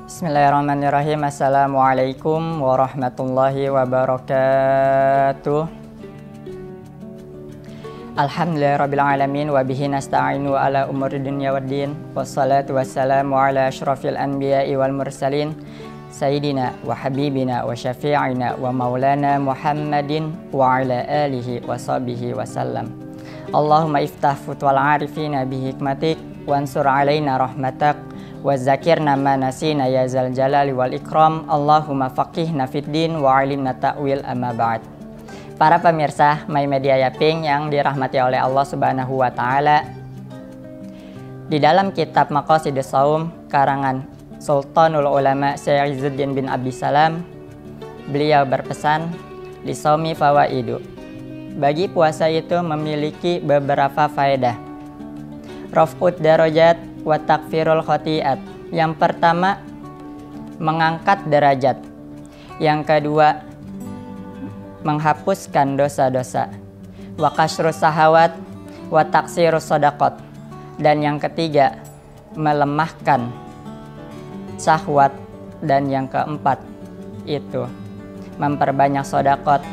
Bismillahirrahmanirrahim. Assalamualaikum warahmatullahi wabarakatuh. Alhamdulillahirrabbilalamin. Wabihi nasta'inu ala umuri dunya waddin. Wassalatu wassalamu ala ashrafil anbiya'i wal mursalin, Sayyidina wa habibina wa syafi'ina wa maulana Muhammadin wa ala alihi wa sahbihi wa sallam. Allahumma iftah futwal arifina bihikmatik wansur alaina rahmatak wa zakirna ma nasina ya zal jalali wal ikram. Allahumma faqihna fiddin wa alimna ta'wil amma ba'd. Para pemirsa My Media Yaping yang dirahmati oleh Allah Subhanahu wa taala, di dalam kitab Maqasidus Shaum karangan Sultanul Ulama Syekh Izzuddin bin Abdissalam, beliau berpesan, li shaumi fawaidu. Bagi puasa itu memiliki beberapa faedah. Raf'ud darajat wa takfirul khotiat. Yang pertama, mengangkat derajat. Yang kedua, menghapuskan dosa-dosa. Wa kasrus sahawat wa taksirus shadaqat. Dan yang ketiga, melemahkan syahwat. Dan yang keempat itu memperbanyak shadaqat.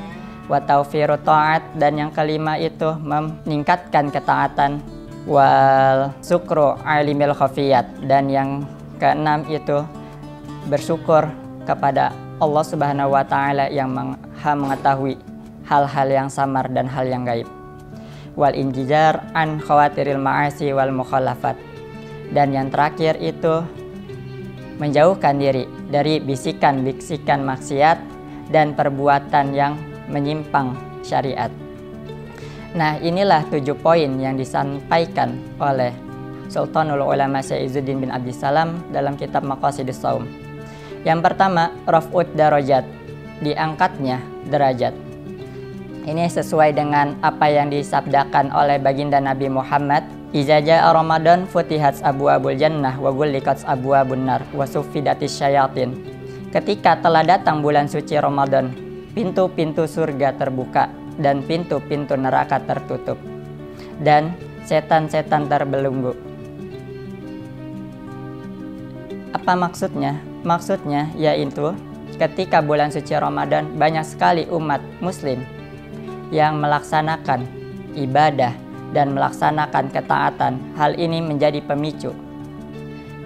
Wa taufiru ta'at. Dan yang kelima itu meningkatkan ketaatan. Wal syukru alimil khafiyat. Dan yang keenam itu bersyukur kepada Allah Subhanahu wa taala yang Maha mengetahui hal-hal yang samar dan hal yang gaib. Wal injijar an khawatiril ma'asi wal mukhalafat. Dan yang terakhir itu menjauhkan diri dari bisikan-bisikan maksiat dan perbuatan yang menyimpang syariat. Nah, inilah 7 poin yang disampaikan oleh Sultanul Ulama Syekh Izzuddin bin Abdissalam dalam kitab Maqasidus Shaum. Yang pertama, raf'ud darajat, diangkatnya derajat. Ini sesuai dengan apa yang disabdakan oleh baginda Nabi Muhammad, "Iza jaa Ramadan futihat abwaabul jannah wa ghulliqat abwaabun nar wa suffidatis syayatin." Ketika telah datang bulan suci Ramadan, pintu-pintu surga terbuka dan pintu-pintu neraka tertutup dan setan-setan terbelenggu. Apa maksudnya? Maksudnya yaitu ketika bulan suci Ramadan banyak sekali umat muslim yang melaksanakan ibadah dan melaksanakan ketaatan. Hal ini menjadi pemicu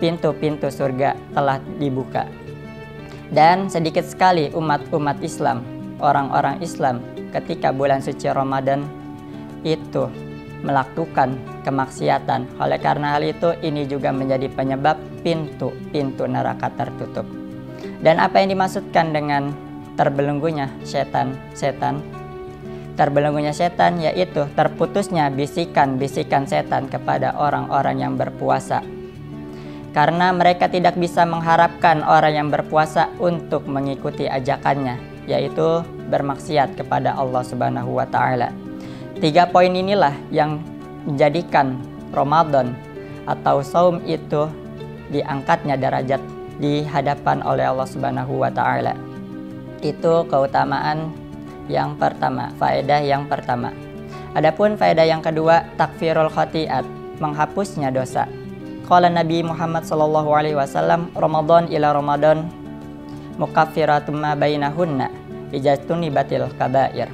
pintu-pintu surga telah dibuka. Dan sedikit sekali umat-umat Islam, orang-orang Islam ketika bulan suci Ramadan itu melakukan kemaksiatan. Oleh karena hal itu, ini juga menjadi penyebab pintu-pintu neraka tertutup. Dan apa yang dimaksudkan dengan terbelenggunya setan? Terbelenggunya setan yaitu terputusnya bisikan-bisikan setan kepada orang-orang yang berpuasa. Karena mereka tidak bisa mengharapkan orang yang berpuasa untuk mengikuti ajakannya, yaitu bermaksiat kepada Allah Subhanahu wa taala. 3 poin inilah yang menjadikan Ramadan atau saum itu diangkatnya derajat di hadapan oleh Allah Subhanahu wa taala. Itu keutamaan yang pertama, faedah yang pertama. Adapun faedah yang kedua, takfirul khotiat, menghapusnya dosa. Qala Nabi Muhammad sallallahu alaihi wasallam, Ramadan ila Ramadan mukaffiratun ma bainahunna ijatuni batil kabair.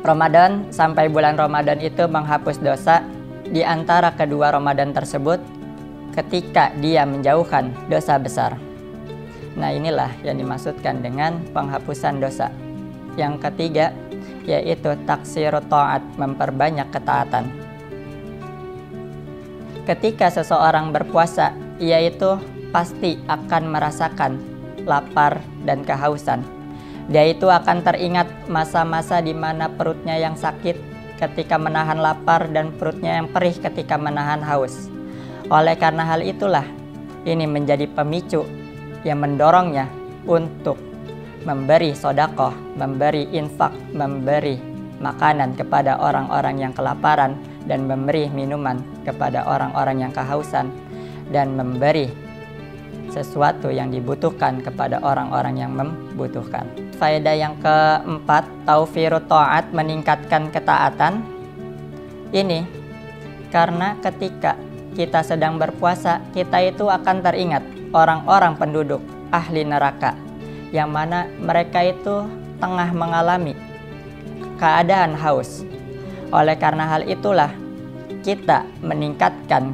Ramadan sampai bulan Ramadan itu menghapus dosa di antara kedua Ramadan tersebut ketika dia menjauhkan dosa besar. Nah, inilah yang dimaksudkan dengan penghapusan dosa. Yang ketiga yaitu taksirut ta'at, memperbanyak ketaatan. Ketika seseorang berpuasa, ia itu pasti akan merasakan lapar dan kehausan. Dia itu akan teringat masa-masa di mana perutnya yang sakit ketika menahan lapar dan perutnya yang perih ketika menahan haus. Oleh karena hal itulah, ini menjadi pemicu yang mendorongnya untuk memberi sedekah, memberi infak, memberi makanan kepada orang-orang yang kelaparan dan memberi minuman kepada orang-orang yang kehausan dan memberi sesuatu yang dibutuhkan kepada orang-orang yang membutuhkan. Faedah yang keempat, taufirut ta'at, meningkatkan ketaatan. Ini karena ketika kita sedang berpuasa, kita itu akan teringat orang-orang penduduk ahli neraka, yang mana mereka itu tengah mengalami keadaan haus. Oleh karena hal itulah kita meningkatkan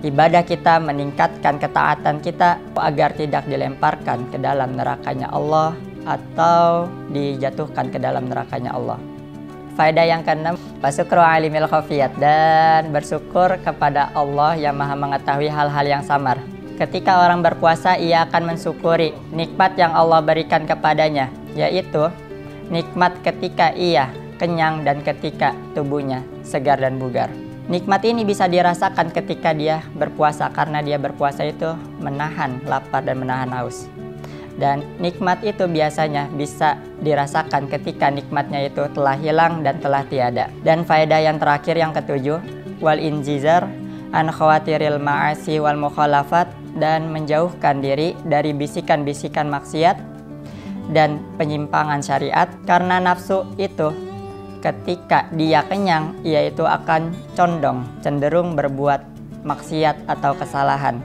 ibadah kita, meningkatkan ketaatan kita agar tidak dilemparkan ke dalam nerakanya Allah atau dijatuhkan ke dalam nerakanya Allah. Faedah yang keenam, wasyukru alimil khafiyat, dan bersyukur kepada Allah yang maha mengetahui hal-hal yang samar. Ketika orang berpuasa, ia akan mensyukuri nikmat yang Allah berikan kepadanya, yaitu nikmat ketika ia kenyang dan ketika tubuhnya segar dan bugar. Nikmat ini bisa dirasakan ketika dia berpuasa, karena dia berpuasa itu menahan lapar dan menahan haus. Dan nikmat itu biasanya bisa dirasakan ketika nikmatnya itu telah hilang dan telah tiada. Dan faedah yang terakhir yang ketujuh, wal injizar an khawatiril ma'asi wal mukhalafat, dan menjauhkan diri dari bisikan-bisikan maksiat dan penyimpangan syariat, karena nafsu itu ketika dia kenyang, ia itu akan cenderung berbuat maksiat atau kesalahan.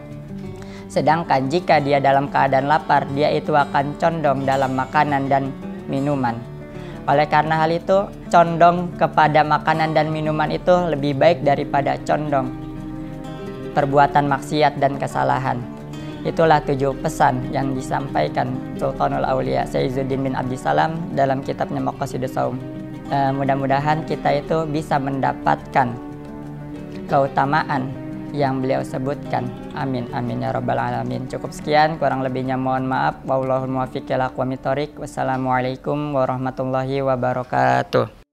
Sedangkan jika dia dalam keadaan lapar, dia itu akan condong dalam makanan dan minuman. Oleh karena hal itu, condong kepada makanan dan minuman itu lebih baik daripada condong perbuatan maksiat dan kesalahan. Itulah 7 pesan yang disampaikan Sultanul Aulia Sayyiduddin bin Abdissalam dalam kitabnya Maqasidus Shaum. Mudah-mudahan kita itu bisa mendapatkan keutamaan yang beliau sebutkan. Amin amin ya rabbal alamin. Cukup sekian, kurang lebihnya mohon maaf. Wallahul muwaffiq ila aqwamit thoriq. Wassalamualaikum warahmatullahi wabarakatuh.